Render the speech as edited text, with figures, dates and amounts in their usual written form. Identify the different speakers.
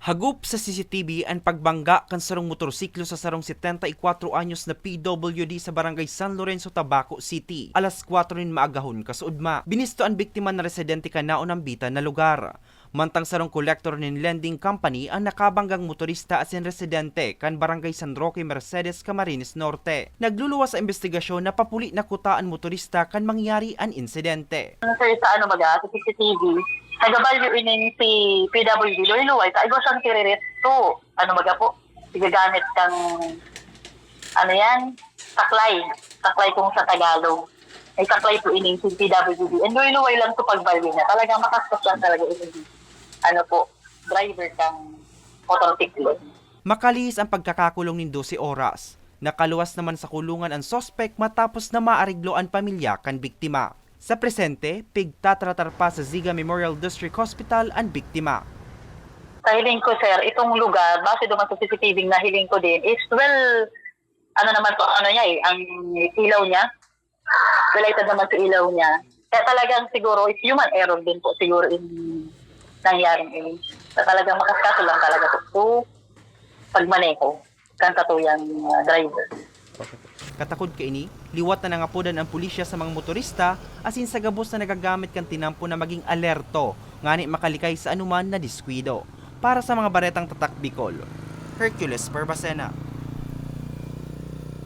Speaker 1: Hagup sa CCTV ang pagbangga kan sarong motorsiklo sa sarong 74 anyos na PWD sa barangay San Lorenzo, Tabaco City. Alas 4 rin maagahon kasuudma. Binisto ang biktima na residente kanao ng bitan na lugar. Mantang sarong collector nin lending company ang nakabanggang motorista asin residente kan barangay San Roque, Mercedes, Camarines Norte. Nagluluwas sa investigasyon na papuli na kutaan motorista kan mangyari ang insidente.
Speaker 2: Sir, sa sa CCTV, nagabalyo inin si PWD, luway-luway, kaigo siyang tiririt to, po, igagamit kang, taklay kung sa Tagalog. Ay taklay po inin si PWD, and luway-luway lang to pagbalyo niya, talagang makastos lang talaga inin, driver kang motorsiklo.
Speaker 1: Makalis ang pagkakakulong ng 12 oras. Nakaluwas naman sa kulungan ang sospek matapos na maariglo ang pamilya kan biktima. Sa presente, pigtatratar pa sa Ziga Memorial District Hospital ang biktima.
Speaker 2: Sa hiling ko, sir, itong lugar, base naman sa CCTV na hiling ko din, is ang ilaw niya, related naman sa ilaw niya. Kaya talagang siguro, is human error din po siguro in nangyaring ini. Kaya talagang makaskaso lang talaga po pagmaneho, kantatuyang driver.
Speaker 1: Katakod ka ini, liwat na nangapudan ang pulisya sa mga motorista asin sa gabos na nagagamit kan tinampo na maging alerto ngani makalikay sa anuman na diskwido. Para sa mga baretang tatak Bicol, Hercules Perbacena.